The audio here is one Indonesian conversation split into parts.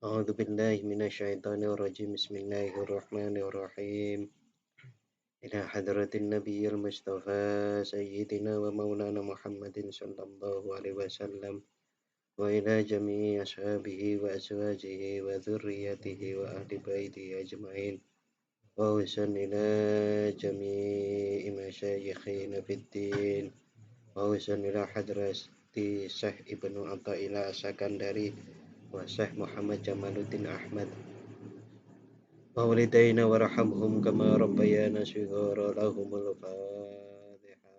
أعوذ بالله من الشيطان الرجيم بسم الله الرحمن الرحيم إلى حضرة النبي المصطفى سيدنا ومولانا محمد صلى الله عليه وسلم وإلى جميع أصحابه وأزواجه وذريته وأهل بيته أجمعين وأحسن إلى جميع مشايخنا في الدين وأحسن إلى حضرة الشيخ ابن عطاء الله السكندري والشيخ محمد جمال الدين أحمد والدينا وارحمهم كما ربيانا صغارا لهم الفاتحة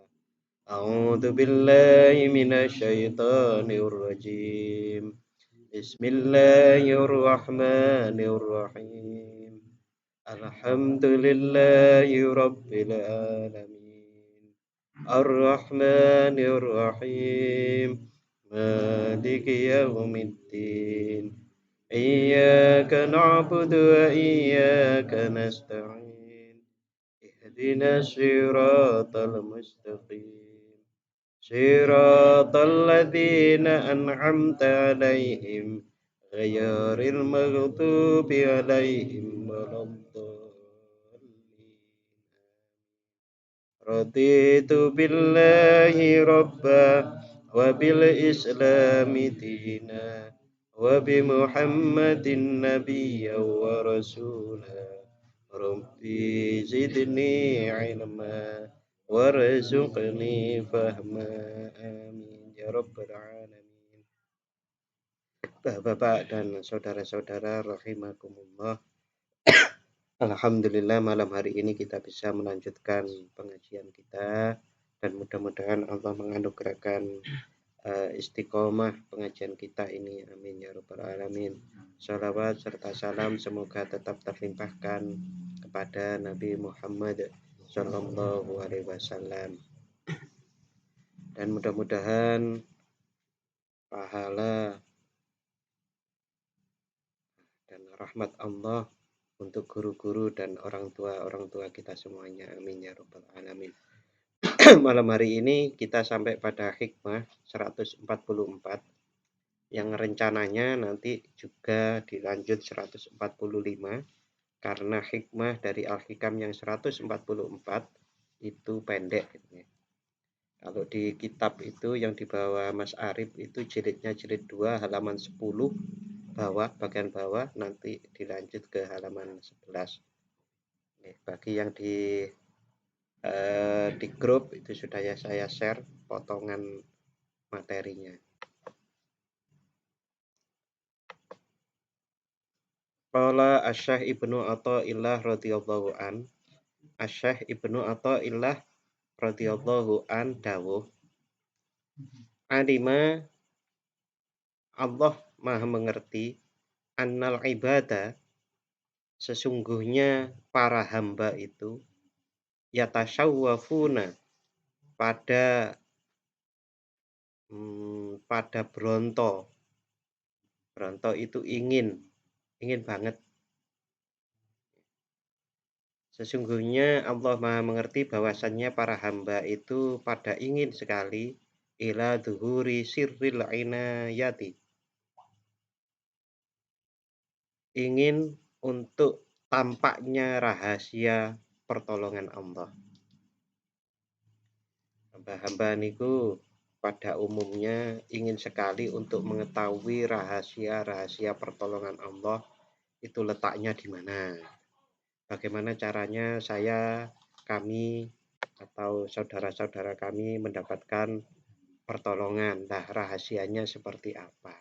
أعوذ بالله من الشيطان الرجيم بسم الله الرحمن الرحيم الحمد لله رب العالمين الرحمن الرحيم مالك يوم الدين إياك نعبد وإياك نستعين اهدنا الصراط المستقيم صراط الذين أنعمت عليهم غير المغضوب عليهم ولا الضالين رضيت بالله ربا وبالإسلام دينا وبمحمد نبيا ورسولا ربي زدني علما وارزقني فهما آمين ya rabbal alamin. Bapak-bapak dan saudara-saudara rahimakumullah. Alhamdulillah malam hari ini kita bisa melanjutkan pengajian kita dan mudah-mudahan Allah menganugerahkan istiqomah pengajian kita ini, amin ya rabbal alamin. Shalawat serta salam semoga tetap terlimpahkan kepada Nabi Muhammad Sallallahu Alaihi Wasallam, dan mudah-mudahan pahala dan rahmat Allah untuk guru-guru dan orang tua kita semuanya, amin ya rabbal alamin. Malam hari ini kita sampai pada hikmah 144 yang rencananya nanti juga dilanjut 145 karena hikmah dari Al-Hikam yang 144 itu pendek. Kalau di kitab itu yang dibawa Mas Arif itu jilidnya jilid 2 halaman 10 bawah, bagian bawah, nanti dilanjut ke halaman 11. Bagi yang di grup itu sudah ya saya share potongan materinya. Qala Asy-Syaikh Ibnu Athaillah radhiyallahu an. Asy-Syaikh Ibnu Athaillah radhiyallahu an dawuh, alima Allah Maha mengerti, annal ibadah sesungguhnya para hamba itu yatasyawwafuna pada bronto. Bronto itu ingin banget. Sesungguhnya Allah Maha mengerti bahwasannya para hamba itu pada ingin sekali ila dhuhuri sirril inayati. Ingin untuk tampaknya rahasia pertolongan Allah. Hamba-hamba niku pada umumnya ingin sekali untuk mengetahui rahasia-rahasia pertolongan Allah itu letaknya di mana. Bagaimana caranya kami atau saudara-saudara kami mendapatkan pertolongan. Nah, rahasianya seperti apa?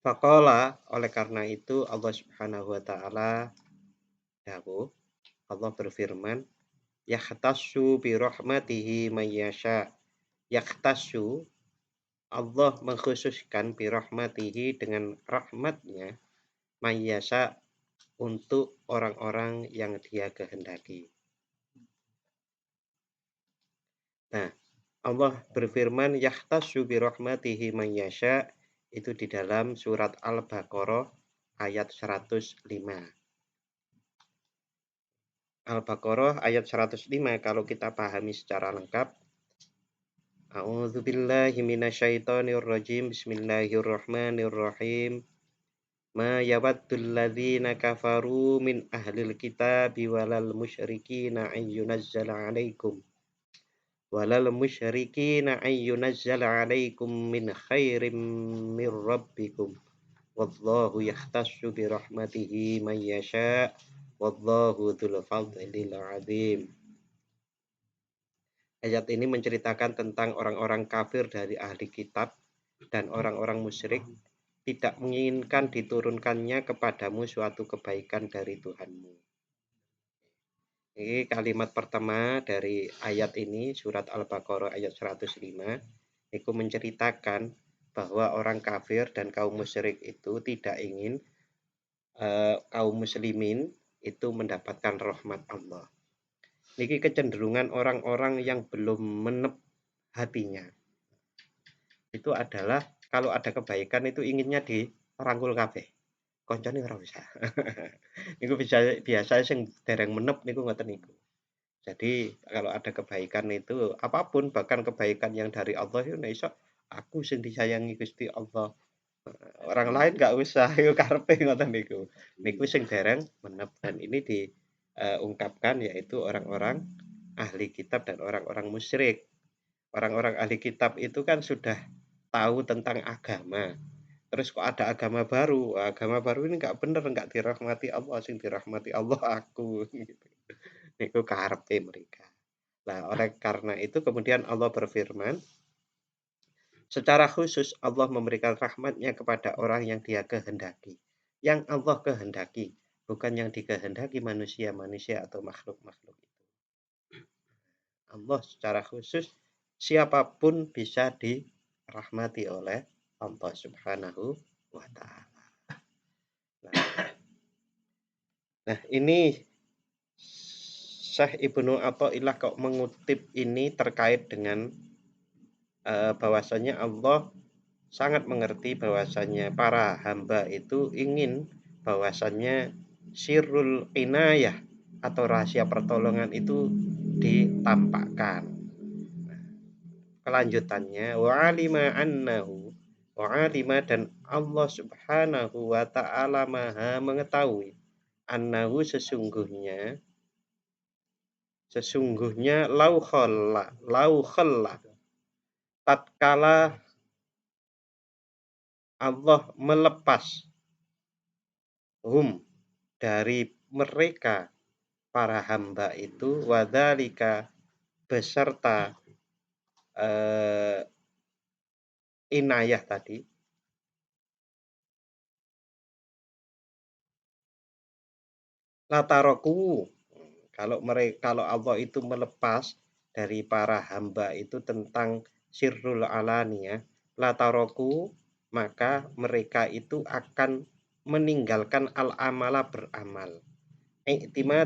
Faqala, oleh karena itu Allah Subhanahu wa taala dawuh, Allah berfirman, yahtassu bi rahmatihi may yasha. Yahtassu, Allah mengkhususkan bi rahmatihi dengan rahmatnya may yasha untuk orang-orang yang Dia kehendaki. Nah, Allah berfirman yahtassu bi rahmatihi may yasha itu di dalam surat Al-Baqarah ayat 105. Al-Baqarah ayat 105 kalau kita pahami secara lengkap. A'udzubillahi minasyaitonirrajim. Bismillahirrahmanirrahim. Ma yawaddul ladzina kafaru min ahlil kitabi walal musyrikina an yunazzala 'alaikum min khairin min rabbikum wallahu yahtassu bi rahmatihi man yasha wallahu dzul fadlil 'adzim. Ayat ini menceritakan tentang orang-orang kafir dari ahli kitab dan orang-orang musyrik tidak menginginkan diturunkannya kepadamu suatu kebaikan dari Tuhanmu. Ini kalimat pertama dari ayat ini, surat Al-Baqarah ayat 105, itu menceritakan bahwa orang kafir dan kaum musyrik itu tidak ingin kaum muslimin itu mendapatkan rahmat Allah. Ini kecenderungan orang-orang yang belum menep hatinya. Itu adalah kalau ada kebaikan itu inginnya dirangkul kabeh. Koncone ora usah. Niku biasa sing dereng menep niku ngoten niku. Jadi kalau ada kebaikan itu apapun bahkan kebaikan yang dari Allah itu nek iso aku sing disayangi Gusti Allah. Orang lain nggak usah iku karepe ngoten niku. Niku sing dereng menep dan ini diungkapkan yaitu orang-orang ahli kitab dan orang-orang musyrik. Orang-orang ahli kitab itu kan sudah tahu tentang agama. Terus kok ada agama baru? Agama baru ini nggak bener, nggak dirahmati Allah, sing dirahmati Allah aku. Gitu. Itu karepe mereka. Nah, oleh karena itu kemudian Allah berfirman, secara khusus Allah memberikan rahmatnya kepada orang yang dia kehendaki. Yang Allah kehendaki, bukan yang dikehendaki manusia-manusia atau makhluk-makhluk itu. Allah secara khusus siapapun bisa dirahmati oleh Allah Subhanahu wa Ta'ala. Nah, ini Syekh Ibnu Athaillah kok mengutip ini terkait dengan bahwasanya Allah sangat mengerti bahwasanya para hamba itu ingin bahwasanya sirrul inayah atau rahasia pertolongan itu ditampakkan. Kelanjutannya wa alima dan Allah Subhanahu wa Ta'ala Maha mengetahui annahu sesungguhnya lau khalla tatkala Allah melepas dari mereka para hamba itu wadzalika beserta inayah tadi lataroku kalau Allah itu melepas dari para hamba itu tentang sirrul alaniyah lataroku maka mereka itu akan meninggalkan al-amala beramal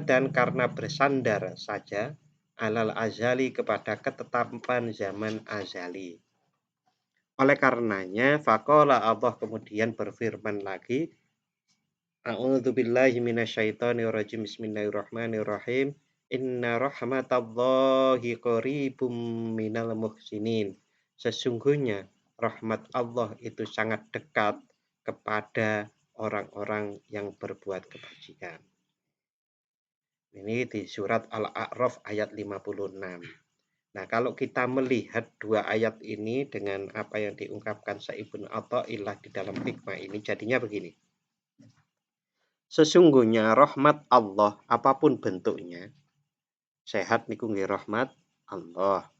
dan karena bersandar saja alal azali kepada ketetapan zaman azali. Oleh karenanya faqala Allah kemudian berfirman lagi, a'udzubillahi minasyaitonirrajim, bismillahirrahmanirrahim, inna rahmatallahi qaribum minal muhsinin. Sesungguhnya rahmat Allah itu sangat dekat kepada orang-orang yang berbuat kebajikan. Ini di surat Al-A'raf ayat 56. Nah, kalau kita melihat dua ayat ini dengan apa yang diungkapkan Syekh Ibnu Athaillah di dalam hikmah ini, jadinya begini. Sesungguhnya rahmat Allah apapun bentuknya, sehat niku nggih rahmat Allah,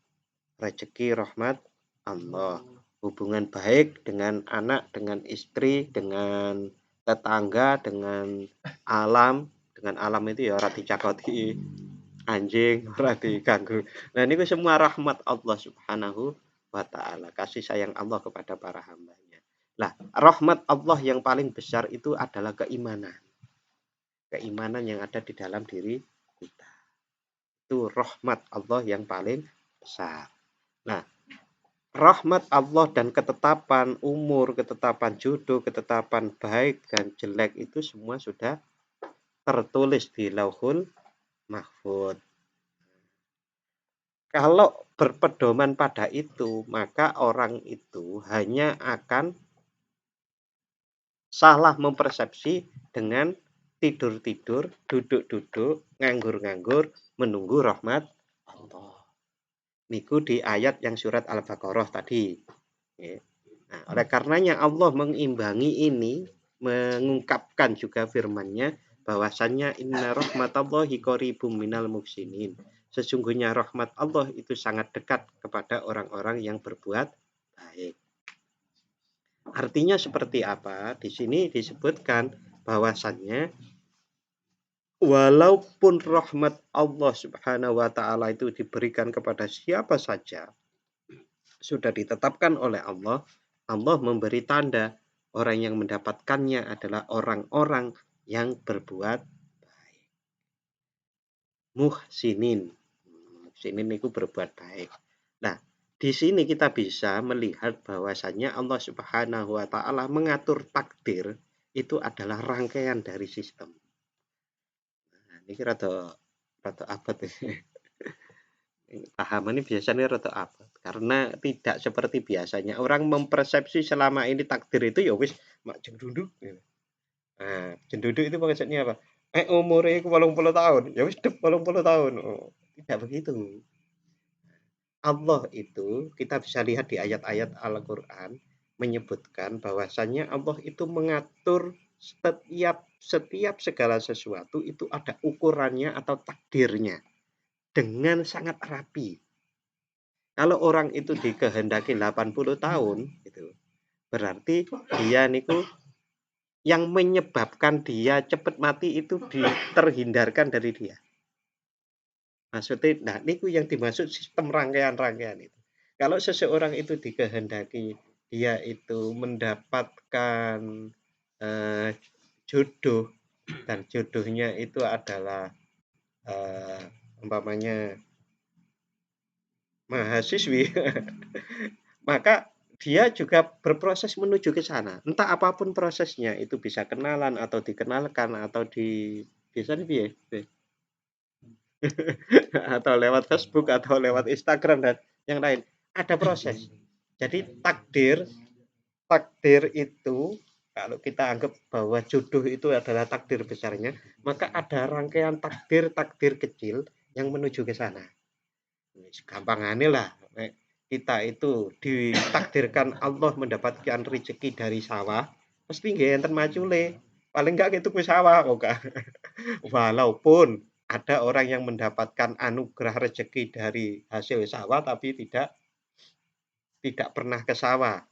rezeki rahmat Allah, hubungan baik dengan anak, dengan istri, dengan tetangga, dengan alam itu ya ora dicakoti anjing, ora diganggu. Nah niku semua rahmat Allah Subhanahu wa Ta'ala, kasih sayang Allah kepada para hambanya. Nah, rahmat Allah yang paling besar itu adalah keimanan yang ada di dalam diri kita. Itu rahmat Allah yang paling besar. Nah, rahmat Allah dan ketetapan umur, ketetapan jodoh, ketetapan baik dan jelek itu semua sudah tertulis di Lauhul Mahfuz. Kalau berpedoman pada itu, maka orang itu hanya akan salah mempersepsi dengan tidur-tidur, duduk-duduk, nganggur-nganggur, menunggu rahmat Allah. Niku di ayat yang surat Al-Baqarah tadi. Nah, oleh karenanya Allah mengimbangi ini, mengungkapkan juga firman-Nya bahwasannya inna rahmatallahi qaribum minal muhsinin. Sesungguhnya rahmat Allah itu sangat dekat kepada orang-orang yang berbuat baik. Artinya seperti apa? Di sini disebutkan bahwasannya walaupun rahmat Allah Subhanahu wa taala itu diberikan kepada siapa saja, sudah ditetapkan oleh Allah, Allah memberi tanda orang yang mendapatkannya adalah orang-orang yang berbuat baik. Muhsinin. Muhsinin itu berbuat baik. Nah, di sini kita bisa melihat bahwasannya Allah Subhanahu wa taala mengatur takdir itu adalah rangkaian dari sistem. Nah, ini rada abad ya. Pahaman ini biasanya rada abad karena tidak seperti biasanya orang mempersepsi selama ini takdir itu ya wis mak jenduduk. Nah, jenduduk itu maksudnya apa? Umurnya 80 tahun, ya wis 80 tahun. Oh, tidak begitu. Allah itu kita bisa lihat di ayat-ayat Al-Qur'an menyebutkan bahwasannya Allah itu mengatur setiap segala sesuatu itu ada ukurannya atau takdirnya dengan sangat rapi. Kalau orang itu dikehendaki 80 tahun gitu, berarti dia niku yang menyebabkan dia cepat mati itu terhindarkan dari dia. Maksudnya, nah niku yang dimaksud sistem rangkaian-rangkaian itu. Kalau seseorang itu dikehendaki dia itu mendapatkan jodoh dan jodohnya itu adalah umpamanya mahasiswi, maka dia juga berproses menuju ke sana. Entah apapun prosesnya, itu bisa kenalan atau dikenalkan atau biasanya piye? Atau lewat Facebook atau lewat Instagram dan yang lain. Ada proses. Jadi takdir itu kalau kita anggap bahwa jodoh itu adalah takdir besarnya, maka ada rangkaian takdir kecil yang menuju ke sana. Gampangannya lah, kita itu ditakdirkan Allah mendapatkan rezeki dari sawah, mesti nggih enten macule. Paling enggak itu sawah kok, Kak. Walaupun ada orang yang mendapatkan anugerah rezeki dari hasil sawah tapi tidak pernah ke sawah.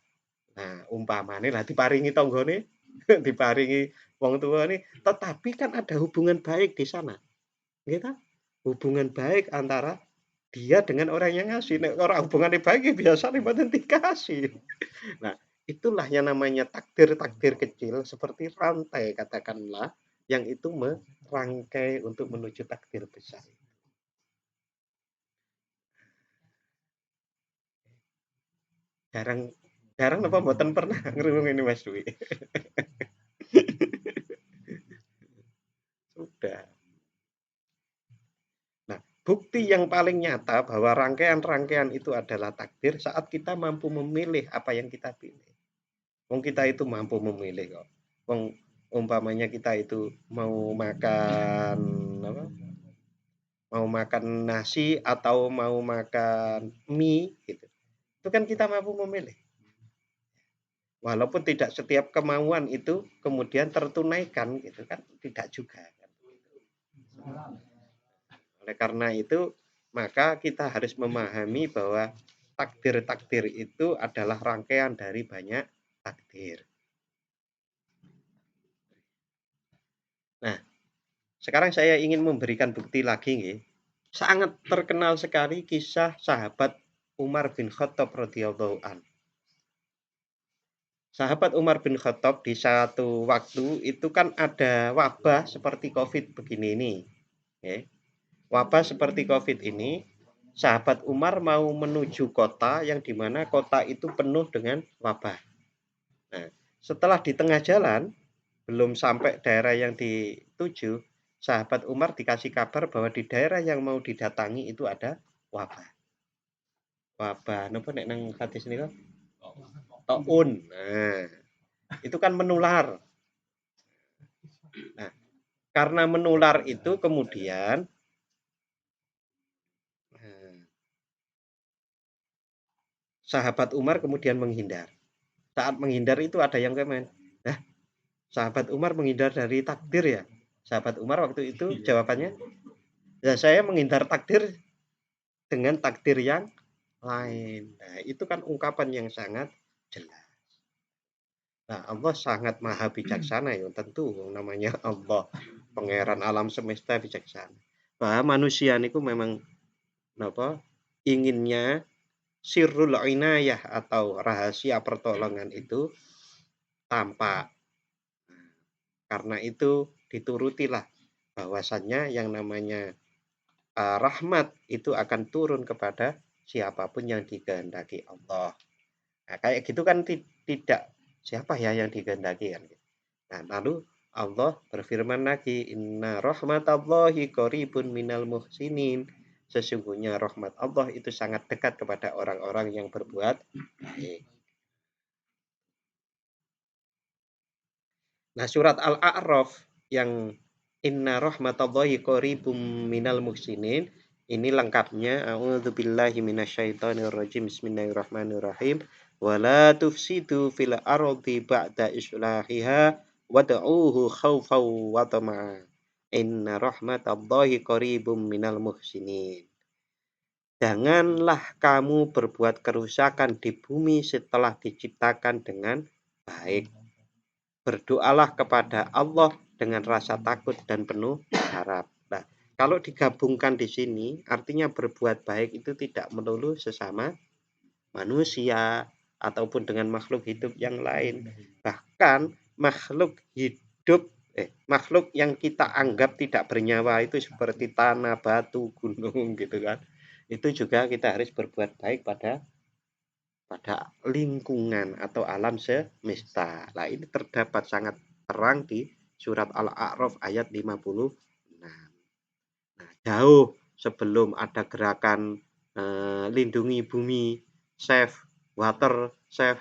Nah, umpamane lah diparingi tanggane, diparingi wong tua nih, tetapi kan ada hubungan baik di sana. Nggih ta? Hubungan baik antara dia dengan orang yang ngasih. Nek ora hubungane baik ya biasane mboten dikasih. Nah, itulah yang namanya takdir-takdir kecil seperti rantai katakanlah yang itu merangkai untuk menuju takdir besar. Jarang apa mboten pernah ngrungu ini Mas Dwi. Sudah. Nah, bukti yang paling nyata bahwa rangkaian-rangkaian itu adalah takdir saat kita mampu memilih apa yang kita pilih. Wong kita itu mampu memilih kok. Wong umpamanya kita itu mau makan apa? Mau makan nasi atau mau makan mie gitu. Itu kan kita mampu memilih. Walaupun tidak setiap kemauan itu kemudian tertunaikan gitu kan, tidak juga. Oleh karena itu, maka kita harus memahami bahwa takdir-takdir itu adalah rangkaian dari banyak takdir. Nah, sekarang saya ingin memberikan bukti lagi nih. Sangat terkenal sekali kisah sahabat Umar bin Khattab radhiyallahu an. Sahabat Umar bin Khattab di satu waktu itu kan ada wabah seperti COVID begini ini. Ya. Wabah seperti COVID ini, sahabat Umar mau menuju kota yang dimana kota itu penuh dengan wabah. Nah, setelah di tengah jalan, belum sampai daerah yang dituju, sahabat Umar dikasih kabar bahwa di daerah yang mau didatangi itu ada wabah. Wabah, napa nek nang hadis niku? Taun. Nah, itu kan menular. Nah, karena menular itu kemudian sahabat Umar kemudian menghindar. Saat menghindar itu ada yang komen, "Nah, sahabat Umar menghindar dari takdir ya?" Sahabat Umar waktu itu jawabannya, "Ya saya menghindar takdir dengan takdir yang lain." Nah, itu kan ungkapan yang sangat jelas. Nah, Allah sangat maha bijaksana ya, tentu namanya Allah, pangeran alam semesta bijaksana. Bahwa manusia niku memang napa inginnya sirrul inayah atau rahasia pertolongan itu tampak. Karena itu diturutilah bahwasannya yang namanya rahmat itu akan turun kepada siapapun yang dikehendaki Allah. Nah, kayak gitu kan tidak siapa ya yang dikehendaki kan. Nah, lalu Allah berfirman lagi, "Inna rahmatallahi qaribun minal muhsinin." Sesungguhnya rahmat Allah itu sangat dekat kepada orang-orang yang berbuat baik. Nah, surat Al-A'raf yang inna rahmatallahi qaribum minal muhsinin ini lengkapnya. A'udzubillahi minasyaitonirrajim. Bismillahirrahmanirrahim. Wala tufsidu fil ardi ba'da islahiha wad'uhu khaufaw wa tama'a. Inna rahmatallahi qaribum minal muhsinin. Janganlah kamu berbuat kerusakan di bumi setelah diciptakan dengan baik. Berdoalah kepada Allah dengan rasa takut dan penuh harap. Nah, kalau digabungkan di sini, artinya berbuat baik itu tidak melulu sesama manusia ataupun dengan makhluk hidup yang lain. Bahkan makhluk yang kita anggap tidak bernyawa itu seperti tanah, batu, gunung gitu kan. Itu juga kita harus berbuat baik pada lingkungan atau alam semesta. Nah, ini terdapat sangat terang di surat Al-A'raf ayat 56. Nah, jauh sebelum ada gerakan lindungi bumi, save water, save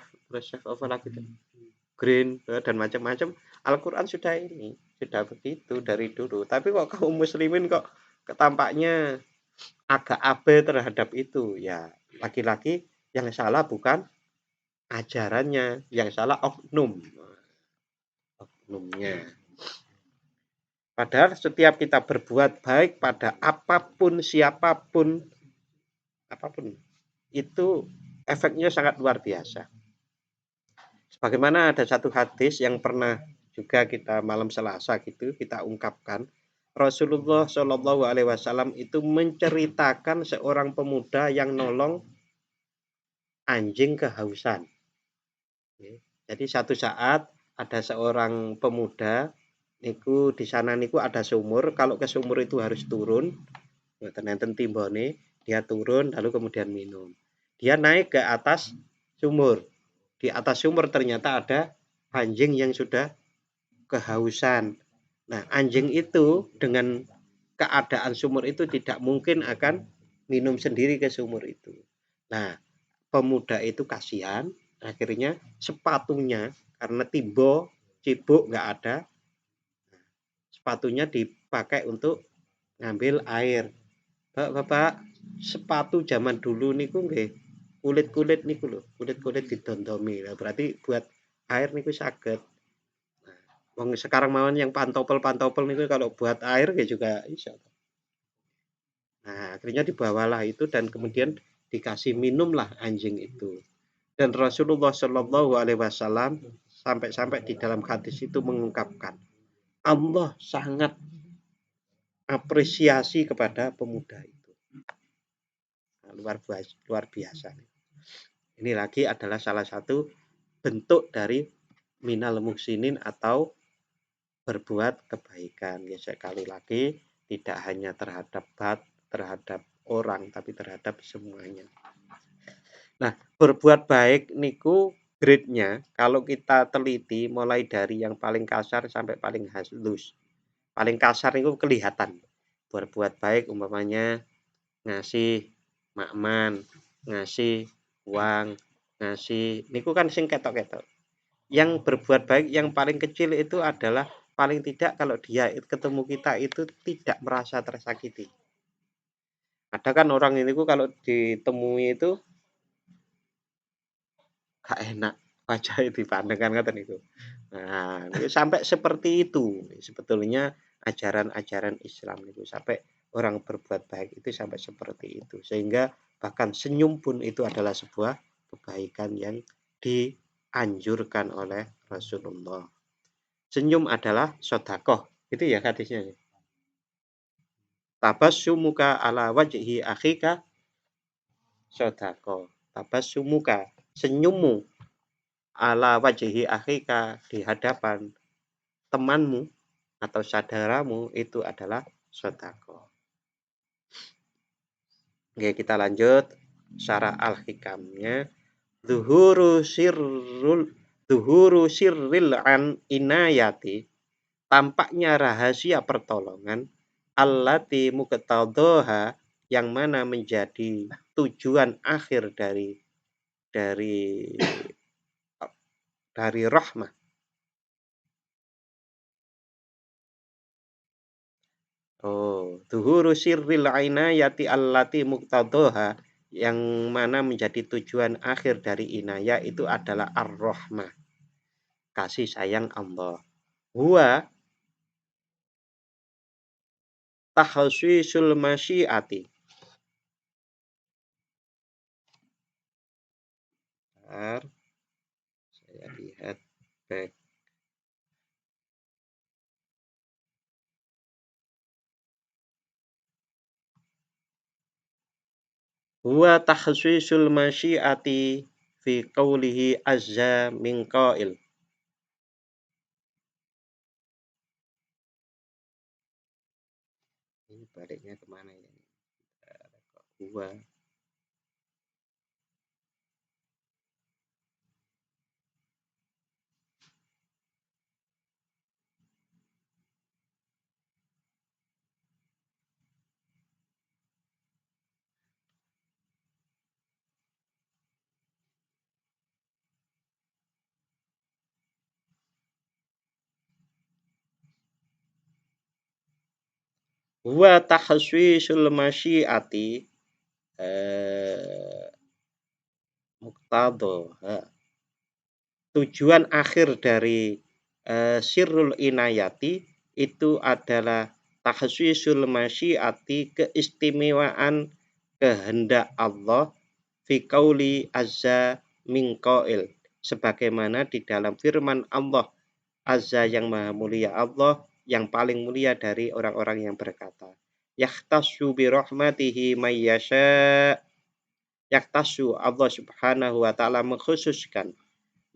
apa lagi itu? Green dan macam-macam. Al-Quran sudah begitu dari dulu. Tapi kok kaum muslimin kok ketampaknya agak abai terhadap itu. Ya, lagi-lagi yang salah bukan ajarannya, yang salah oknumnya. Padahal setiap kita berbuat baik pada apapun, siapapun, apapun, itu efeknya sangat luar biasa. Sebagaimana ada satu hadis yang pernah juga kita malam Selasa gitu kita ungkapkan, Rasulullah Shallallahu Alaihi Wasallam itu menceritakan seorang pemuda yang nolong anjing kehausan. Jadi satu saat ada seorang pemuda niku di sana niku ada sumur, kalau ke sumur itu harus turun, enten timbone, dia turun lalu kemudian minum. Dia naik ke atas sumur. Di atas sumur ternyata ada anjing yang sudah kehausan. Nah, anjing itu dengan keadaan sumur itu tidak mungkin akan minum sendiri ke sumur itu. Nah, pemuda itu kasihan, akhirnya sepatunya karena cibuk nggak ada, sepatunya dipakai untuk ngambil air. Bapak, sepatu zaman dulu niku nggih kulit-kulit niku lho, kulit-kulit didondomi. Nah, berarti buat air niku saged. Wong sekarang mawon yang pantopel-pantopel niku kalau buat air ya juga iso. Nah, akhirnya dibawalah itu dan kemudian dikasih minumlah anjing itu. Dan Rasulullah Shallallahu Alaihi Wasallam sampai-sampai di dalam hadis itu mengungkapkan Allah sangat apresiasi kepada pemuda itu. Nah, luar biasa. Ini lagi adalah salah satu bentuk dari minal muhsinin atau berbuat kebaikan. Ya, sekali lagi tidak hanya terhadap orang tapi terhadap semuanya. Nah, berbuat baik niku grade-nya kalau kita teliti mulai dari yang paling kasar sampai paling halus. Paling kasar itu kelihatan. Berbuat baik umpamanya ngasih makman, ngasih uang, ngasih niku kan sing ketok-ketok. Yang berbuat baik yang paling kecil itu adalah paling tidak kalau dia ketemu kita itu tidak merasa tersakiti. Ada kan orang ini kalau ditemui itu gak enak wajah dipandang kan ngoten niku. Nah, sampai seperti itu sebetulnya ajaran-ajaran Islam itu sampai orang berbuat baik itu sampai seperti itu. Sehingga bahkan senyum pun itu adalah sebuah kebaikan yang dianjurkan oleh Rasulullah. Senyum adalah sedekah. Itu ya hadisnya. Tabassumuka ala wajhi akhika sedekah. Tabassumuka, senyummu ala wajhi akhika di hadapan temanmu atau saudaramu itu adalah sedekah. Oke, kita lanjut syarah al-hikamnya. Zuhuru sirril an inayati, tampaknya rahasia pertolongan, allati muqtadhaha, yang mana menjadi tujuan akhir dari rahmah. Zuhuru sirril inayati allati muqtadhaha, yang mana menjadi tujuan akhir dari inayah itu adalah ar-rahmah, kasih sayang Allah. Huwa takhsisul masyiati. Bentar, saya lihat back. Huwa takhsisul masyiati fi qawlihi azza min qail. Ini baliknya kemana ini? Huwa huwa takhsisul masyiati muqtadha. Tujuan akhir dari sirrul inayati itu adalah takhsisul masyiati, keistimewaan kehendak Allah, fi qauli azza min qail, sebagaimana di dalam firman Allah azza yang maha mulia, Allah yang paling mulia dari orang-orang yang berkata, yahtassu bi rahmatihi may yasha. Yahtassu, Allah subhanahu wa ta'ala mengkhususkan,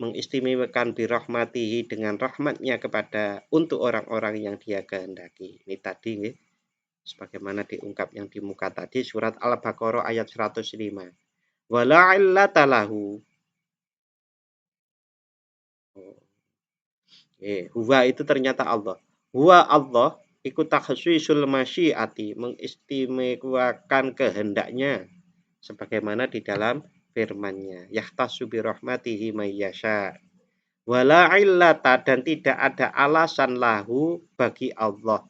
mengistimewakan birahmatihi, dengan rahmatnya kepada untuk orang-orang yang dia kehendaki. Ini tadi nih, sebagaimana diungkap yang di muka tadi, surat Al-Baqarah ayat 105. Wala illata lahu. Huwa itu ternyata Allah. Huwa Allah ikut takhsisul masyiati, mengistimewakan kehendaknya, sebagaimana di dalam firman-Nya, yahtassu bi rahmatihi may yasha. Wala illata, dan tidak ada alasan lahu bagi Allah,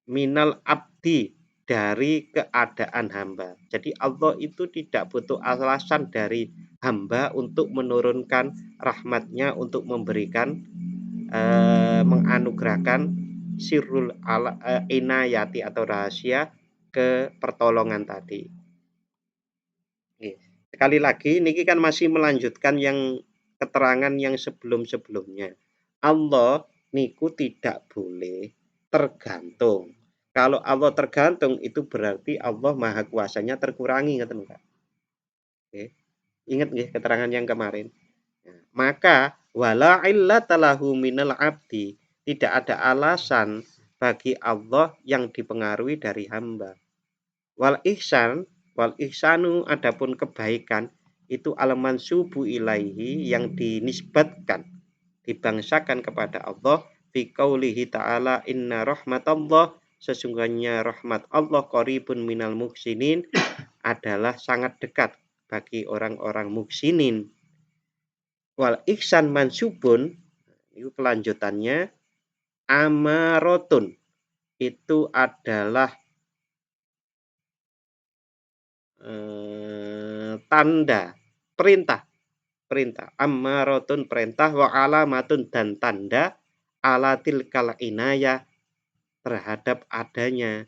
minal abdi, dari keadaan hamba. Jadi Allah itu tidak butuh alasan dari hamba untuk menurunkan rahmatnya, untuk memberikan menganugerahkan sirrul inayati atau rahasia ke pertolongan tadi. Sekali lagi niki kan masih melanjutkan yang keterangan yang sebelum-sebelumnya. Allah niku tidak boleh tergantung. Kalau Allah tergantung itu berarti Allah maha kuasanya terkurangi, ngoten Pak. Ingat nggih keterangan yang kemarin. Maka wala illata lahu minal abdi, tidak ada alasan bagi Allah yang dipengaruhi dari hamba. Wal ihsanu, adapun kebaikan itu al-mansubu ilaihi, yang dinisbatkan, dibangsakan kepada Allah, fi qaulihi ta'ala inna rahmatallah, sesungguhnya rahmat Allah qaribun minal muhsinin, adalah sangat dekat bagi orang-orang muhsinin. Wal ihsan mansubun, Itu kelanjutannya amarotun. Itu adalah tanda, perintah. Ammarotun perintah, wa alamatun dan tanda, alatil kal inayah terhadap adanya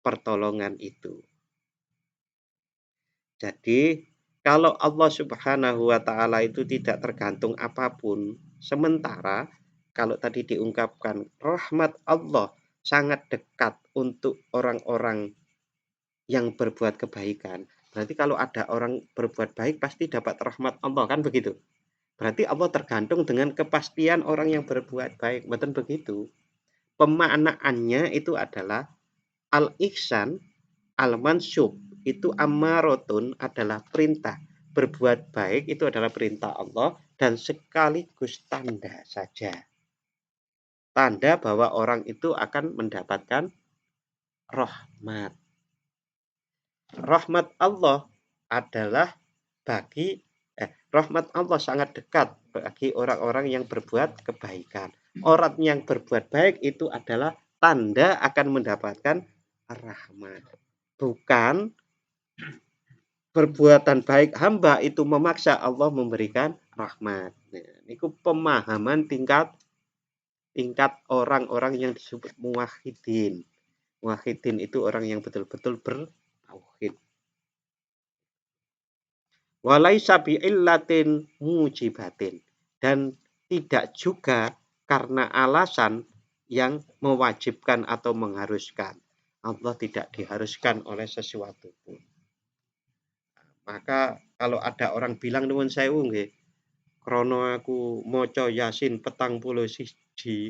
pertolongan itu. Jadi kalau Allah Subhanahu wa taala itu tidak tergantung apapun, sementara kalau tadi diungkapkan rahmat Allah sangat dekat untuk orang-orang yang berbuat kebaikan. Berarti kalau ada orang berbuat baik pasti dapat rahmat Allah, kan begitu? Berarti Allah tergantung dengan kepastian orang yang berbuat baik. Betul begitu. Pemaknaannya itu adalah al-ihsan, al-mansub, itu amarotun adalah perintah. Berbuat baik itu adalah perintah Allah dan sekaligus tanda saja. Tanda bahwa orang itu akan mendapatkan rahmat. Rahmat Allah adalah bagi rahmat Allah sangat dekat bagi orang-orang yang berbuat kebaikan. Orang yang berbuat baik itu adalah tanda akan mendapatkan rahmat. Bukan perbuatan baik hamba itu memaksa Allah memberikan rahmat. Nah, ini pemahaman tingkat orang-orang yang disebut muwahhidin. Muwahhidin itu orang yang betul-betul bertauhid. Walaisa bi'illatin mujibatin, dan tidak juga karena alasan yang mewajibkan atau mengharuskan. Allah tidak diharuskan oleh sesuatu pun. Maka kalau ada orang bilang nuwun sewu nggih, krana aku maca Yasin 41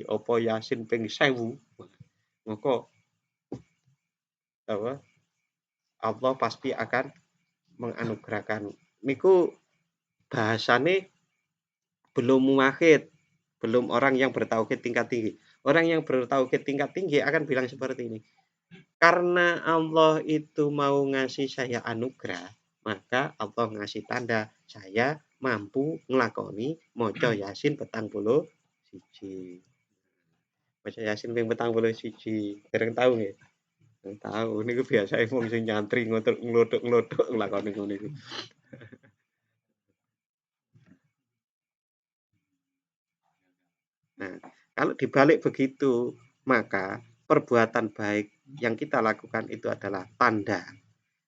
apa Yasin ping 1000, maka apa Allah pasti akan menganugerahkan. Niku bahasane belum muwahhid, belum orang yang bertauhid tingkat tinggi. Orang yang bertauhid tingkat tinggi akan bilang seperti ini. Karena Allah itu mau ngasih saya anugerah, maka Allah ngasih tanda saya mampu ngelakoni maca Yasin 41. Maca Yasin ping 41. Dereng tahu nggih? Dereng tahu. Niku biasa wong sing nyantri nglothok-nglothok nglakoni ngono niku. Nah, kalau dibalik begitu, maka perbuatan baik yang kita lakukan itu adalah tanda.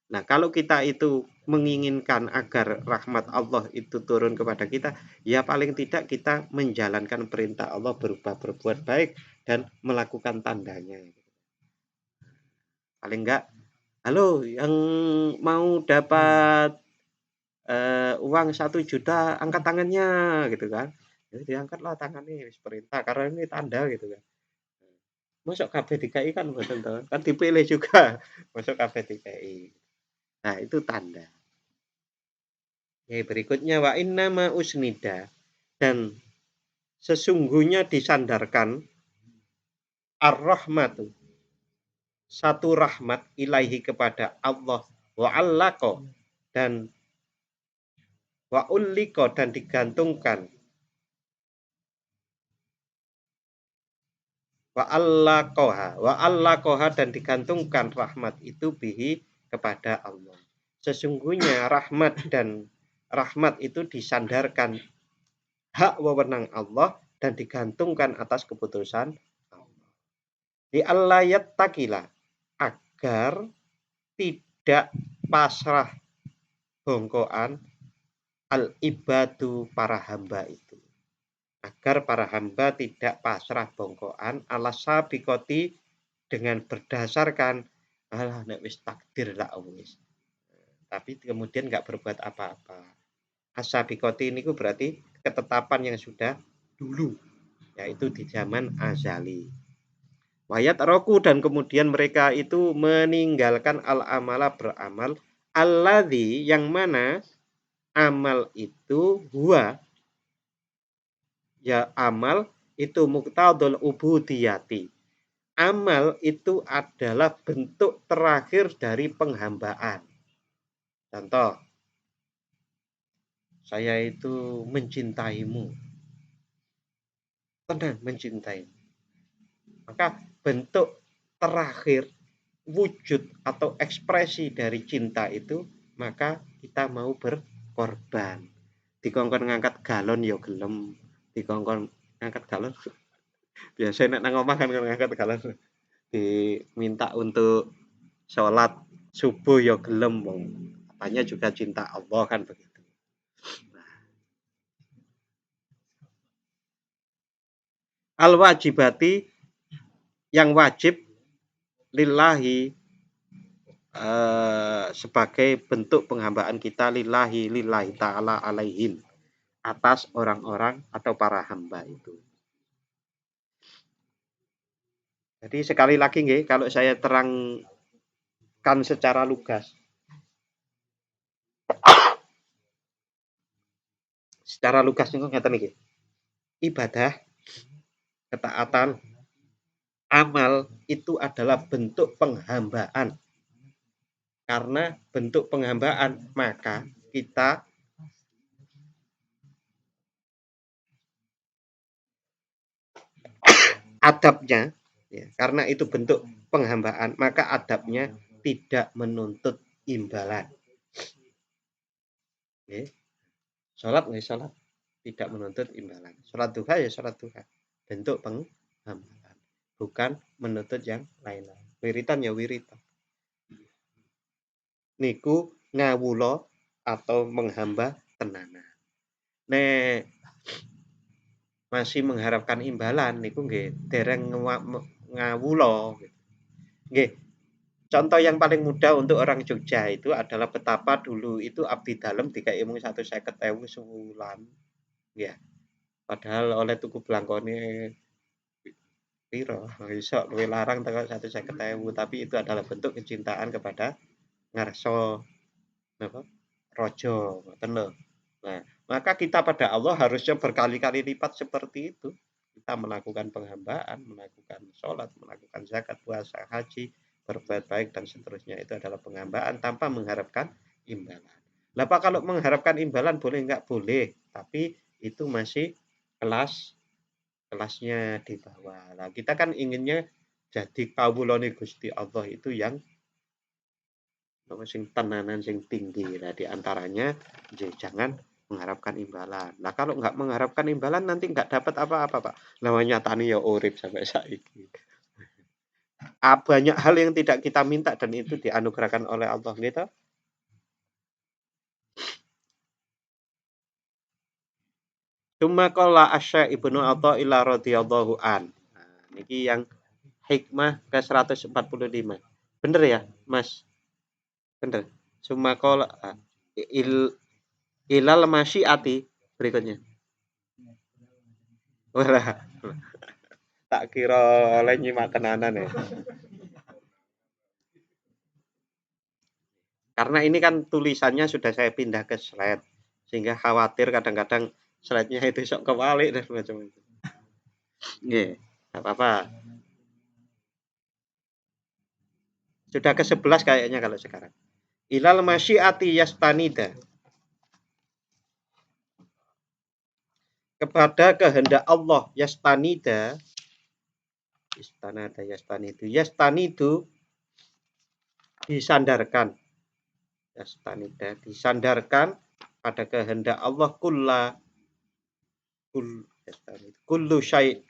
Nah, kalau kita itu menginginkan agar rahmat Allah itu turun kepada kita, ya paling tidak kita menjalankan perintah Allah berupa berbuat baik dan melakukan tandanya. Paling enggak, halo yang mau dapat uang 1 juta angkat tangannya gitu kan. Jadi diangkatlah tangannya perintah karena ini tanda gitu kan. Masuk kabeh DKI kan mboten to, kan dipilih juga. Masuk kabeh DKI. Nah, itu tanda. Berikutnya wa innama usnida, dan sesungguhnya disandarkan ar-rahmatu, satu rahmat ilahi kepada Allah, wa allaqo, dan wa ulliqo, dan digantungkan wa allaqoha dan digantungkan rahmat itu bihi kepada Allah. Sesungguhnya rahmat itu disandarkan hak wewenang Allah dan digantungkan atas keputusan Allah. Di Allah yattaqilah, agar tidak pasrah bongkoan al ibadu para hamba itu. Agar para hamba tidak pasrah bongkoan ala sabikoti dengan berdasarkan alah nek wis takdir lah wis. Tapi kemudian nggak berbuat apa-apa. As-sabikoti ini berarti ketetapan yang sudah dulu, yaitu di zaman azali. Wayat roku, dan kemudian mereka itu meninggalkan al-amala beramal, alladzi yang mana amal itu huwa, ya amal itu muqtadul ubudiyati. Amal itu adalah bentuk terakhir dari penghambaan. Contoh, saya itu mencintaimu. tenang mencintai. Maka bentuk terakhir wujud atau ekspresi dari cinta itu, maka kita mau berkorban. Dikongkon ngangkat galon ya gelem, dikongkon ngangkat galon. Biasanya nek nang omah kan ngangkat galon. Diminta untuk sholat subuh ya gelem wong. Katanya juga cinta Allah kan begitu. Al-wajibati yang wajib lillahi sebagai bentuk penghambaan kita lillahi ta'ala alaihim atas orang-orang atau para hamba itu. Jadi sekali lagi nggih, kalau saya terangkan secara lugas. Secara lugas niku ngeten iki. Ibadah, ketaatan, amal itu adalah bentuk penghambaan. Karena bentuk penghambaan, maka kita adabnya, ya, karena itu bentuk penghambaan, maka adabnya tidak menuntut imbalan. Okay. Sholat nggak sholat, tidak menuntut imbalan. Sholat duha ya sholat duha, bentuk penghambaan, bukan menuntut yang lain-lain. Wiritan ya wiritan. Niku ngawulo atau menghamba tenanan. Nek masih mengharapkan imbalan niku nggih dereng ngawulo. Nggih. Contoh yang paling mudah untuk orang Jogja itu adalah betapa dulu itu abdi dalem dikai mung 150.000 sebulan. Ya. Padahal oleh tuku blangkone piro iso luwih larang teko 150.000, tapi itu adalah bentuk kecintaan kepada ngarso napa? Raja, ngoten lho. Nah, maka kita pada Allah harusnya berkali-kali lipat seperti itu. Kita melakukan penghambaan, melakukan sholat, melakukan zakat, puasa, haji, berbuat baik dan seterusnya, itu adalah penghambaan tanpa mengharapkan imbalan. Lah kalau mengharapkan imbalan boleh nggak? Boleh, tapi itu masih kelasnya di bawah. Nah, kita kan inginnya jadi kawulane Gusti Allah itu yang sing tenanan sing tinggi. Nah, di antaranya jangan mengharapkan imbalan. Nah, kalau nggak mengharapkan imbalan nanti nggak dapat apa-apa, Pak. Namanya tani ya urip sampai saiki. Banyak hal yang tidak kita minta dan itu dianugerahkan oleh Allah gitu. Cuma qala Asy Ibnu Athaillah radhiyallahu an. Nah, niki yang hikmah ke 145. Bener ya, Mas? Bener. Cuma qala ilal masyiati berikutnya. Walah. Tak kira oleh nyimak tenanan ya. Karena ini kan tulisannya sudah saya pindah ke slide, sehingga khawatir kadang-kadang slide-nya itu sok kebalik dan macam-macam. Nggih, enggak apa-apa. Sudah ke-11 kayaknya kalau sekarang. Ilal masyiati yastanida. Kepada kehendak Allah yastanida. Yastanidu disandarkan. Yastanida disandarkan pada kehendak Allah kullu syai',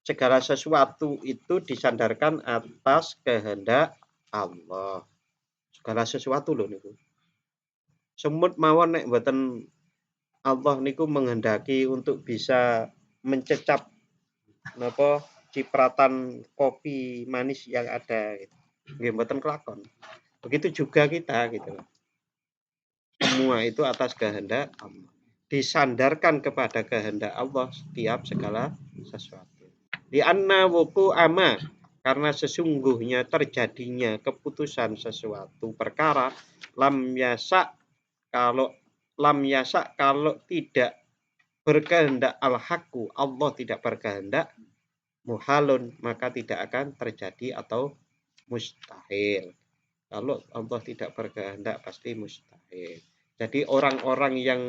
segala sesuatu itu disandarkan atas kehendak Allah. Segala sesuatu loh niku. Semut mawon nek mboten Allah niku menghendaki untuk bisa mencecap napa cipratan kopi manis yang ada gitu. Nggih mboten kelakon. Begitu juga kita gitu. Semua itu atas kehendak Allah. Disandarkan kepada kehendak Allah setiap segala sesuatu. Di anna wuku ama, karena sesungguhnya terjadinya keputusan sesuatu perkara lam yasa, kalau tidak berkehendak al-haqqu, Allah tidak berkehendak, muhalun, maka tidak akan terjadi atau mustahil. Kalau Allah tidak berkehendak pasti mustahil. Jadi orang-orang yang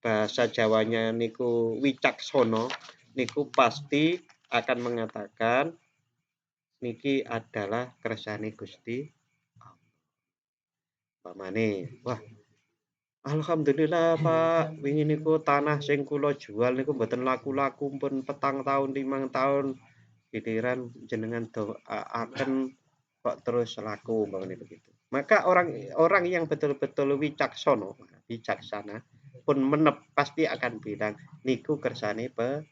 bahasa Jawanya niku wicaksono niku pasti akan mengatakan niki adalah kersane Gusti Allah. Pamane, wah alhamdulillah Pak, wingi niku tanah sing kula jual niku mboten laku-laku pun 4 tahun, 5 tahun, giliran jenengan doaken kok terus laku umpamane begitu. Maka orang yang betul-betul bijaksana pun pasti akan bilang niku kersane pangeran.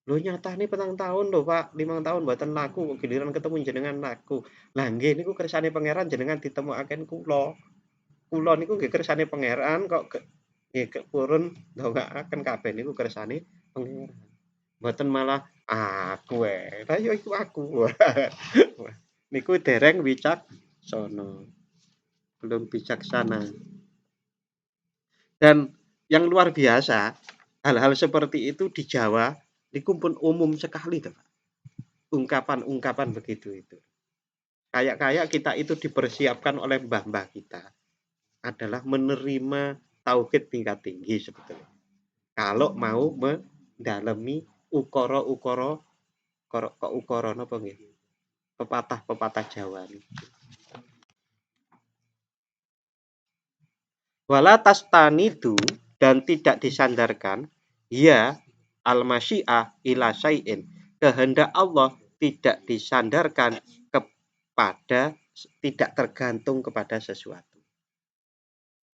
Lho nyatane 4 tahun lho Pak, 5 tahun mboten laku giliran ketemu jenengan laku. Lah nggih niku kersane pangeran jenengan ditemukaken kula. Kula niku nggih kersane pangeran kok nggih purun ndongakaken kabeh niku kersane pangeran. Mboten malah aku lah ya iku aku. Niku dereng wicaksana, belum bijaksana. Dan yang luar biasa, hal-hal seperti itu di Jawa niku pun umum sekali tuh, Pak. Ungkapan-ungkapan begitu itu. Kayak kita itu dipersiapkan oleh mbah-mbah kita adalah menerima tauhid tingkat tinggi sebetulnya. Kalau mau mendalami ukara-ukara napa nggih? Pepatah-pepatah Jawa nih. Wala tastanidu dan tidak disandarkan ya al-masyiah ila syai'in. Kehendak Allah tidak disandarkan kepada, tidak tergantung kepada sesuatu.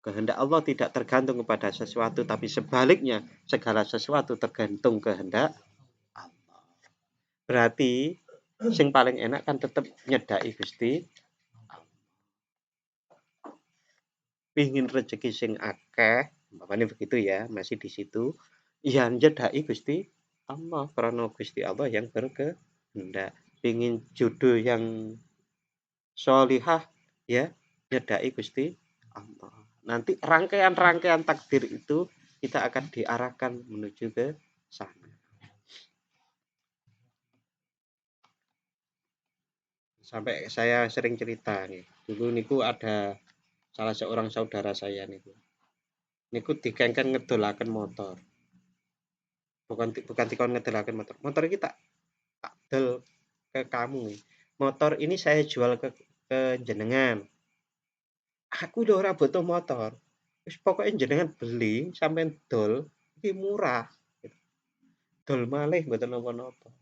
Kehendak Allah tidak tergantung kepada sesuatu, tapi sebaliknya segala sesuatu tergantung kehendak Allah. Berarti sing paling enak kan tetap nyedaki Gusti. Pingin rezeki sing akeh, umpamane begitu ya, masih di situ. Ya nyedaki Gusti Allah, karena Gusti Allah yang berkehendak. Pingin jodoh yang sholihah ya, nyedaki Gusti Allah. Nanti rangkaian-rangkaian takdir itu kita akan diarahkan menuju ke sana. Sampai saya sering cerita nih. Dulu niku ada salah seorang saudara saya niku. Niku dikengken ngedolaken motor. Bukan dikon ngedolaken motor. Motor iki tak dol ke kamu. Motor ini saya jual ke jenengan. Aku udah ora butuh motor. Wis pokoknya jenengan beli sampean dol iki murah. Dol malih mboten napa-napa.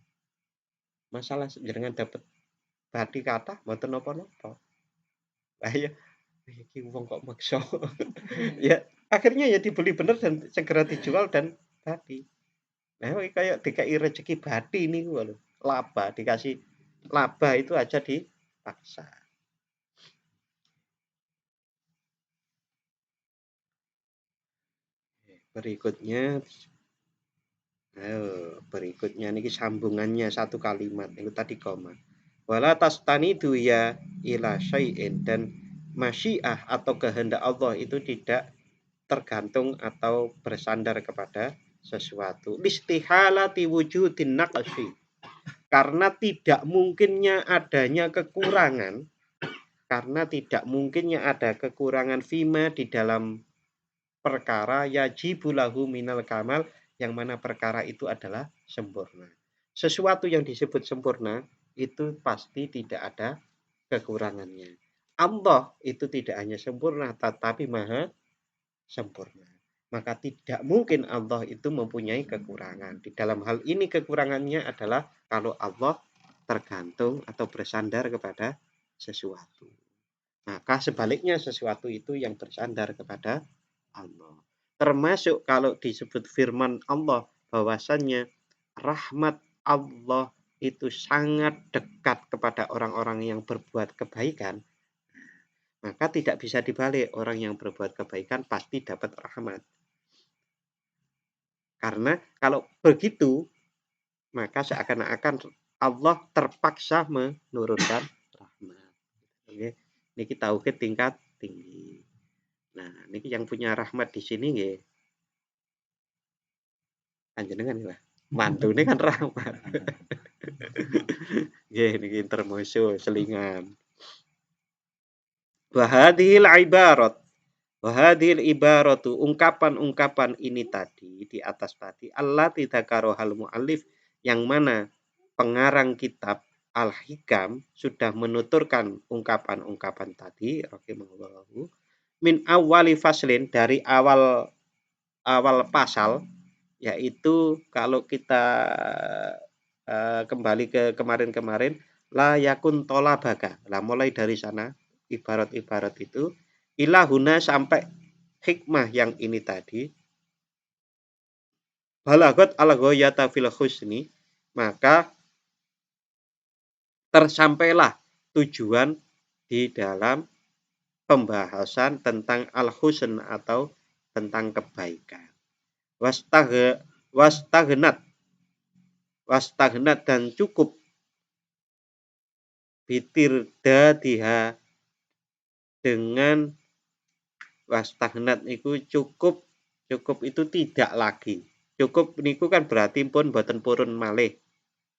Masalah jenengan dapat bati kathah mboten napa-napa. Lah ya iki wong kok maksa. Ya akhirnya ya dibeli bener dan segera dijual dan bati. Nah, kayak DKI rezeki bati niku lho. Laba dikasih laba itu aja dipaksa. Berikutnya niki sambungannya satu kalimat itu tadi koma. Wala tastanidu ya ila syai'in, dan masyiah atau kehendak Allah itu tidak tergantung atau bersandar kepada sesuatu. Listihalati wujudin naqsi. Karena tidak mungkinnya adanya kekurangan, karena tidak mungkinnya ada kekurangan fima di dalam perkara yajibu lahu minal kamal, yang mana perkara itu adalah sempurna. Sesuatu yang disebut sempurna itu pasti tidak ada kekurangannya. Allah itu tidak hanya sempurna tetapi maha sempurna. Maka tidak mungkin Allah itu mempunyai kekurangan. Di dalam hal ini kekurangannya adalah kalau Allah tergantung atau bersandar kepada sesuatu. Maka sebaliknya sesuatu itu yang bersandar kepada Allah. Termasuk kalau disebut firman Allah bahwasannya rahmat Allah itu sangat dekat kepada orang-orang yang berbuat kebaikan, maka tidak bisa dibalik, orang yang berbuat kebaikan pasti dapat rahmat. Karena kalau begitu, maka seakan-akan Allah terpaksa menurunkan rahmat. Ini kita tauhid tingkat tinggi. Nah, ini yang punya rahmat di sini nggih. Panjenengan lah. Mantune kan rahmat. Nggih niki intermezzo selingan. Wa hadhil ibarat, Wa hadhil ibaratu, ungkapan-ungkapan ini tadi di atas tadi, allati dzakarohal muallif, yang mana pengarang kitab Al-Hikam sudah menuturkan ungkapan-ungkapan tadi rahimahullahu min awali faslin, dari awal awal pasal, yaitu kalau kita kembali ke kemarin-kemarin, la yakun tolabaka. Lah mulai dari sana ibarat-ibarat itu ilahuna sampai hikmah yang ini tadi, balagot al ghayata fil husni, maka tersampailah tujuan di dalam pembahasan tentang al-husn atau tentang kebaikan. Wastagnat wastagnat dan cukup bitirda dengan wastagnat itu cukup, cukup itu tidak lagi. Cukup niku kan berarti pun boten purun malih,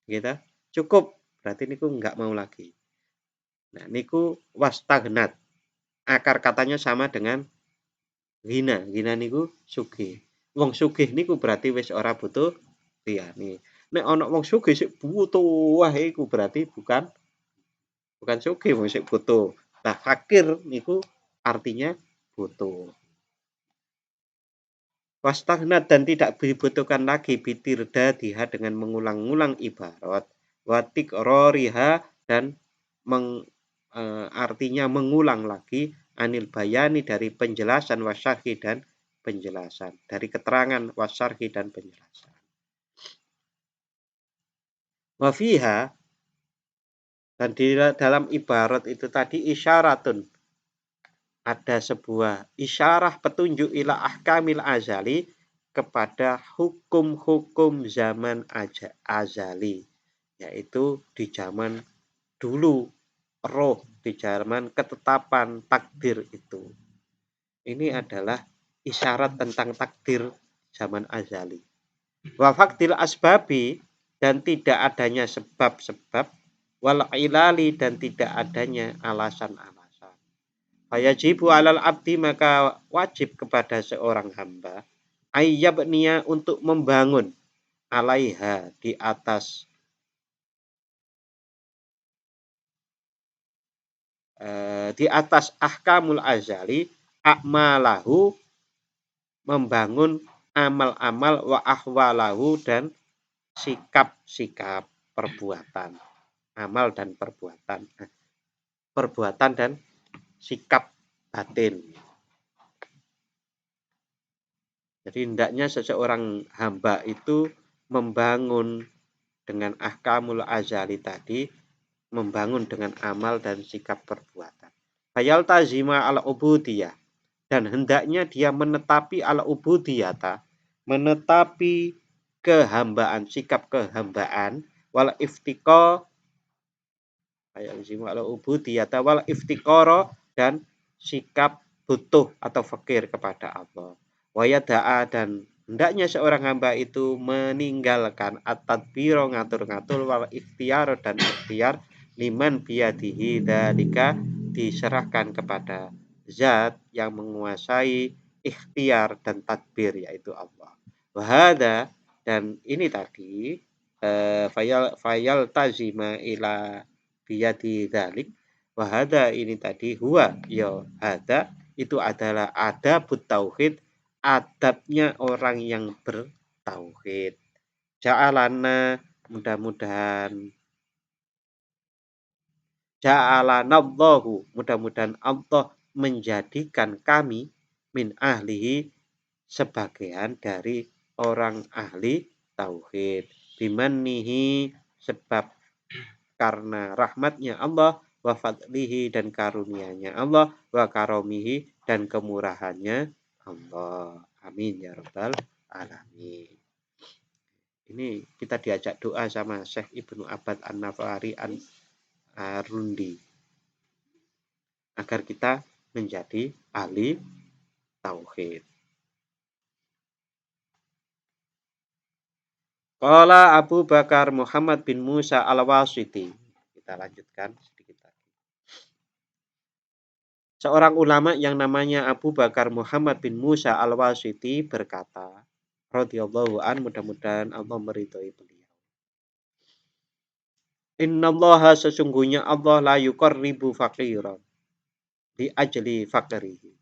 gitu. Cukup berarti niku enggak mau lagi. Nah, niku wastagnat. Akar katanya sama dengan ghina. Ghina niku sugih. Wong sugih niku berarti wis ora butuh liyane. Nek ana wong sugih sik butuh wae iku berarti bukan sugih, wong sik butuh. Nah, fakir niku artinya butuh. Wastagnat dan tidak dibutuhkan lagi bitirda diha dengan mengulang-ulang ibarat, watik roriha dan artinya mengulang lagi, anil bayani dari penjelasan, wasyarhi dan penjelasan, dari keterangan, wasyarhi dan penjelasan. Wafiha, dan di dalam ibarat itu tadi isyaratun, ada sebuah isyarah petunjuk ila ahkamil azali, kepada hukum-hukum zaman azali, yaitu di zaman dulu, roh, di zaman ketetapan takdir itu. Ini adalah isyarat tentang takdir zaman azali. Wa faktil asbabi, dan tidak adanya sebab-sebab, wal ilali, dan tidak adanya alasan-alasan. Fayajibu alal abdi, maka wajib kepada seorang hamba, ayyabniya, untuk membangun, alaiha, di atas ahkamul azali, akmalahu, membangun amal-amal, wa ahwalahu, dan sikap-sikap perbuatan, amal dan perbuatan, perbuatan dan sikap batin. Jadi hendaknya seseorang hamba itu membangun dengan ahkamul azali tadi, membangun dengan amal dan sikap perbuatan. Fayal tazima ala ubudiyah, dan hendaknya dia menetapi ala ubudiyata, menetapi kehambaan, sikap kehambaan, wal iftiqa, fayal tazima ala ubudiyata wal iftiqara, dan sikap butuh atau fakir kepada Allah. Wayada'a, dan hendaknya seorang hamba itu meninggalkan at-tadbiro, ngatur-ngatur, wal ikhtiar, dan ikhtiar, liman biyadihi dalika, diserahkan kepada zat yang menguasai ikhtiar dan tadbir, yaitu Allah. Wahada, dan ini tadi fayal tazima ila biyadi dalik, wahada, ini tadi huwa ya hada, itu adalah adabut tauhid, adabnya orang yang bertauhid. Ja'alana, mudah-mudahan ja'alanallahu, mudah-mudahan Allah menjadikan kami, min ahlihi, sebagian dari orang ahli tauhid, bimannihi, sebab karena rahmatnya Allah, wa fadlihi, dan karunia-Nya Allah, wa karomihi, dan kemurahannya Allah. Amin ya rabbal alamin. Ini kita diajak doa sama Syekh Ibnu Abbad An-Nafari An-Arundi, agar kita menjadi ahli tauhid. Qala Abu Bakar Muhammad bin Musa Al-Wasiti. Kita lanjutkan sedikit lagi. Seorang ulama yang namanya Abu Bakar Muhammad bin Musa Al-Wasiti berkata, radhiyallahu an, mudah-mudahan Allah meridhoi beliau. Innallaha, sesungguhnya Allah, la yuqarribu faqiran di ajli faqrihi.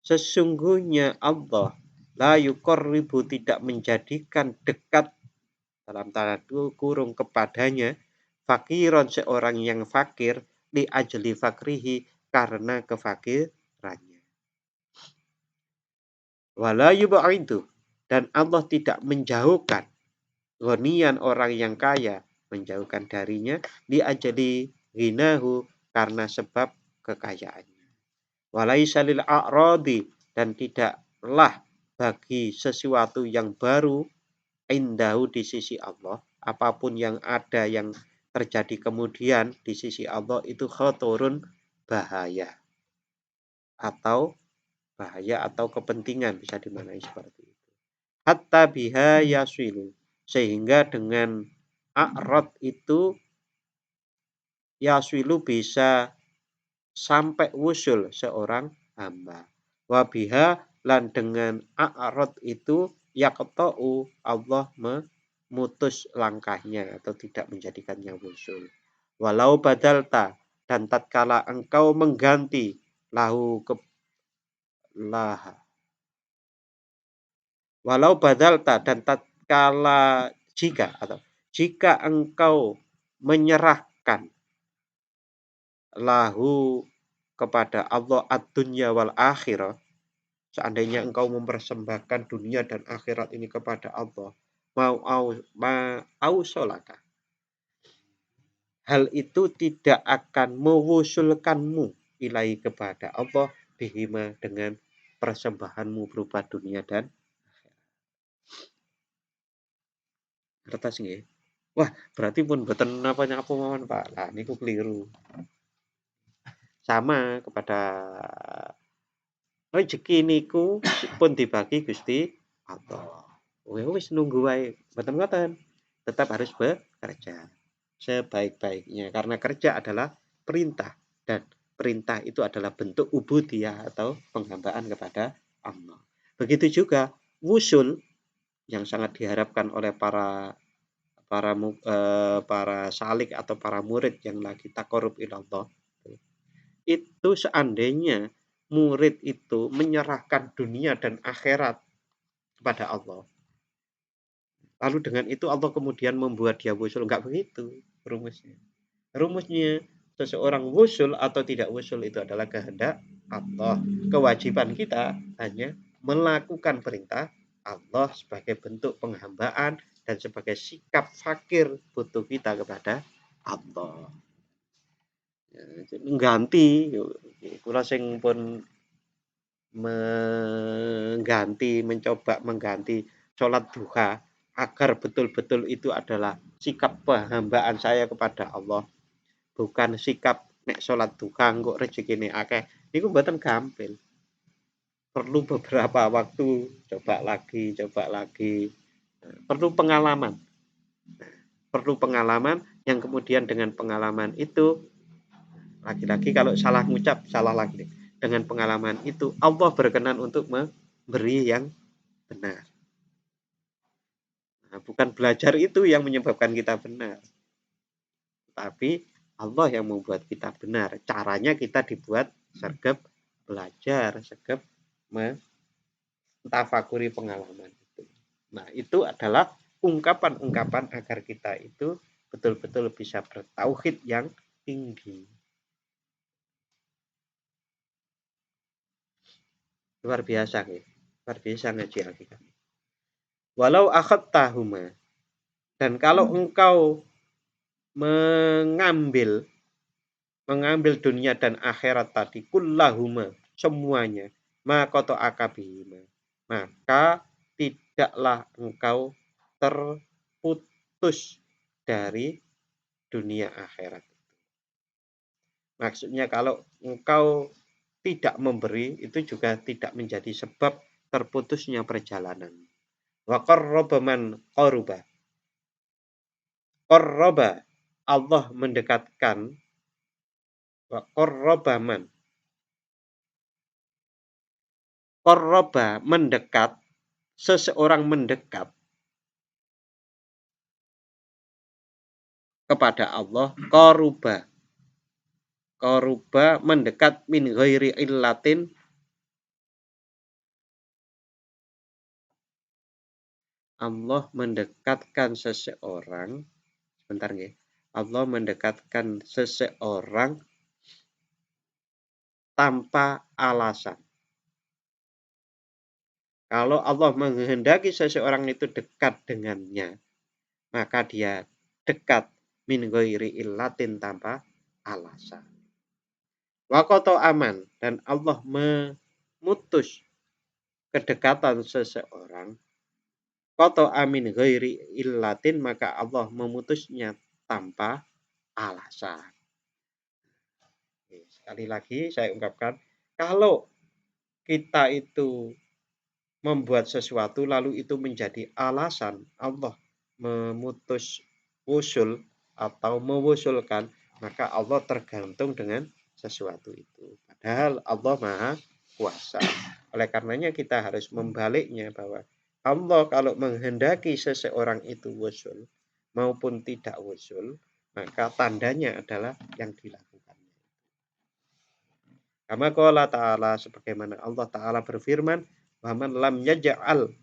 Sesungguhnya Allah la yuqarribu, tidak menjadikan dekat dalam tanda kurung kepadanya fakiron, seorang yang fakir, li ajli fakrihi, karena kefakirannya. Wala yubaidu, dan Allah tidak menjauhkan ghaniyan, orang yang kaya, menjauhkan darinya li ajli ghinahu, karena sebab kekayaannya. Walaisa lil a'radi, dan tidaklah bagi sesuatu yang baru indahu, di sisi Allah, apapun yang ada yang terjadi kemudian di sisi Allah itu khaturun, bahaya atau kepentingan, bisa dimaknai seperti itu. Hatta biha yaswilu, sehingga dengan a'rad itu yaswilu bisa sampai wusul seorang hamba. Wabiha, lan dengan a'rad itu yaqta'u, Allah memutus langkahnya atau tidak menjadikannya wusul. Walau badalta, dan tatkala engkau mengganti lahu ke laha. Walau badalta, dan tatkala jika engkau menyerahkan lahu kepada Allah ad-dunya wal akhirah, seandainya engkau mempersembahkan dunia dan akhirat ini kepada Allah, mau solaka, hal itu tidak akan mewusulkanmu ilahi, kepada Allah, bihima, dengan persembahanmu berupa dunia dan kertas nggih. Wah, berarti pun boten napa-napa mawon, Pak. Lah niku keliru. Sama kepada rezeki niku pun dibagi Gusti Allah. Wis nunggu wae, mboten ngoten. Tetap harus bekerja sebaik-baiknya, karena kerja adalah perintah, dan perintah itu adalah bentuk ubudiyah atau penghambaan kepada Allah. Begitu juga wusul yang sangat diharapkan oleh para salik atau para murid yang lagi taqarrub ilallah. Itu seandainya murid itu menyerahkan dunia dan akhirat kepada Allah, lalu dengan itu Allah kemudian membuat dia wusul, enggak begitu rumusnya. Rumusnya, seseorang wusul atau tidak wusul itu adalah kehendak Allah. Kewajiban kita hanya melakukan perintah Allah sebagai bentuk penghambaan dan sebagai sikap fakir butuh kita kepada Allah. Mengganti, kula sing pun mencoba mengganti sholat duha agar betul-betul itu adalah sikap penghambaan saya kepada Allah, bukan sikap nek sholat duha engko rezekine akeh. Niku mboten gampil. Perlu beberapa waktu, coba lagi. Perlu pengalaman. Perlu pengalaman yang kemudian dengan pengalaman itu, lagi-lagi kalau salah ngucap, salah lagi. Dengan pengalaman itu Allah berkenan untuk memberi yang benar. Nah, bukan belajar itu yang menyebabkan kita benar, tapi Allah yang membuat kita benar. Caranya kita dibuat sergap belajar, sergap mentafakuri pengalaman itu. Nah, itu adalah ungkapan-ungkapan agar kita itu betul-betul bisa bertauhid yang tinggi. Luar biasa nih. Luar biasa ngaji Alkitab. Walau akhadtahuma, dan kalau engkau mengambil dunia dan akhirat tadi, kullahuma, semuanya, makoto akabihima, maka tidaklah engkau terputus dari dunia akhirat. Maksudnya kalau engkau tidak memberi, itu juga tidak menjadi sebab terputusnya perjalanan. Wa qarraba man qaruba. Qarraba, Allah mendekatkan. Wa qarraba man, Qarraba mendekat, seseorang mendekat kepada Allah, qaruba mendekat min ghairi illatin, Allah mendekatkan seseorang, sebentar nggih. Allah mendekatkan seseorang tanpa alasan. Kalau Allah menghendaki seseorang itu dekat dengannya, maka dia dekat min ghairi illatin tanpa alasan. Wakoto aman, dan Allah memutus kedekatan seseorang. Koto amin ghairi illatin, maka Allah memutusnya tanpa alasan. Sekali lagi saya ungkapkan, kalau kita itu membuat sesuatu lalu itu menjadi alasan Allah memutus usul atau mewusulkan, maka Allah tergantung dengan sesuatu itu. Padahal Allah Maha Kuasa. Oleh karenanya kita harus membaliknya, bahwa Allah kalau menghendaki seseorang itu wusul maupun tidak wusul, maka tandanya adalah yang dilakukan. Kama qala ta'ala, sebagaimana Allah Ta'ala berfirman, wa man lam yaj'alillahu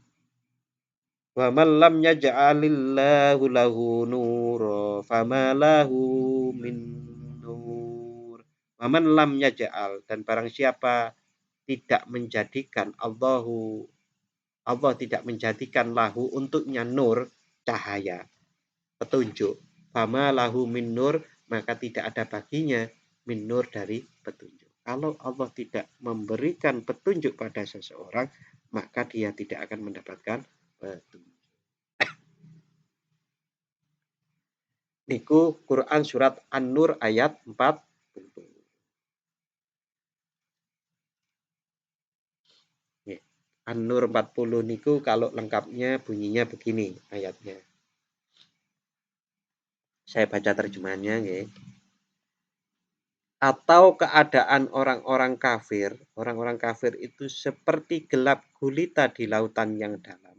lahu nura fama lahu min nur. Wa man lam yaj'al, dan barang siapa tidak menjadikan Allah tidak menjadikan lahu untuknya nur, cahaya, petunjuk. Fama lahu min nur, maka tidak ada baginya min nur, dari petunjuk. Kalau Allah tidak memberikan petunjuk pada seseorang, maka dia tidak akan mendapatkan petunjuk. Niku Quran surat An-Nur ayat 40. An-Nur 40 niku kalau lengkapnya bunyinya begini ayatnya. Saya baca terjemahannya nggih. Atau keadaan orang-orang kafir. Orang-orang kafir itu seperti gelap gulita di lautan yang dalam,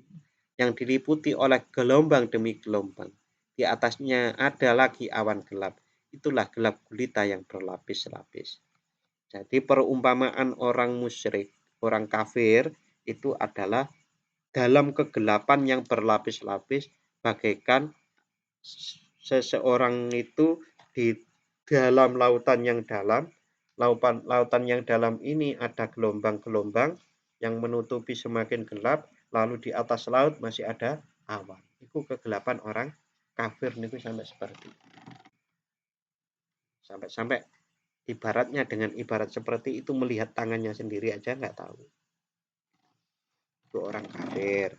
yang diliputi oleh gelombang demi gelombang. Di atasnya ada lagi awan gelap. Itulah gelap gulita yang berlapis-lapis. Jadi perumpamaan orang musyrik, orang kafir, itu adalah dalam kegelapan yang berlapis-lapis, bagaikan seseorang itu di dalam lautan yang dalam. Lautan yang dalam ini ada gelombang-gelombang yang menutupi semakin gelap, lalu di atas laut masih ada awan. Itu kegelapan orang kafir niku sampai seperti itu. Sampai ibaratnya, dengan ibarat seperti itu, melihat tangannya sendiri aja nggak tahu. Itu orang kafir.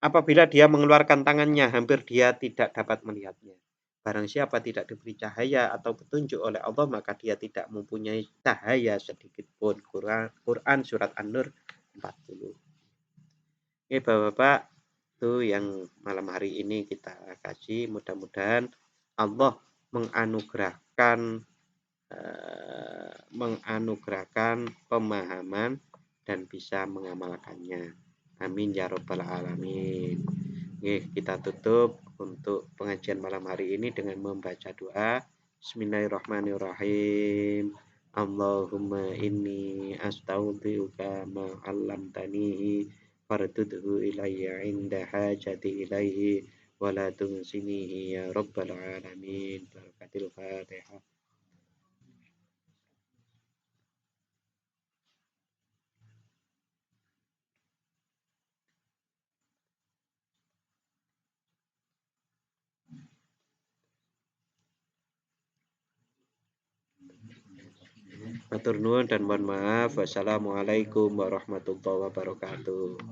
Apabila dia mengeluarkan tangannya, hampir dia tidak dapat melihatnya. Barang siapa tidak diberi cahaya atau petunjuk oleh Allah, maka dia tidak mempunyai cahaya sedikit pun. Quran surat An-Nur 40. Oke Bapak-Bapak, itu yang malam hari ini kita kaji. Mudah-mudahan Allah menganugerahkan pemahaman dan bisa mengamalkannya. Amin ya rabbal alamin. Kita tutup untuk pengajian malam hari ini dengan membaca doa. Bismillahirrahmanirrahim. Allahumma inni astaghfiruka ma 'allamtanihi fardudhu ilayya 'inda hajati ilaihi wa la tunsinihi ya rabbal alamin. Barakatil Fatihah. Matur nuwun dan mohon maaf. Wassalamualaikum warahmatullahi wabarakatuh.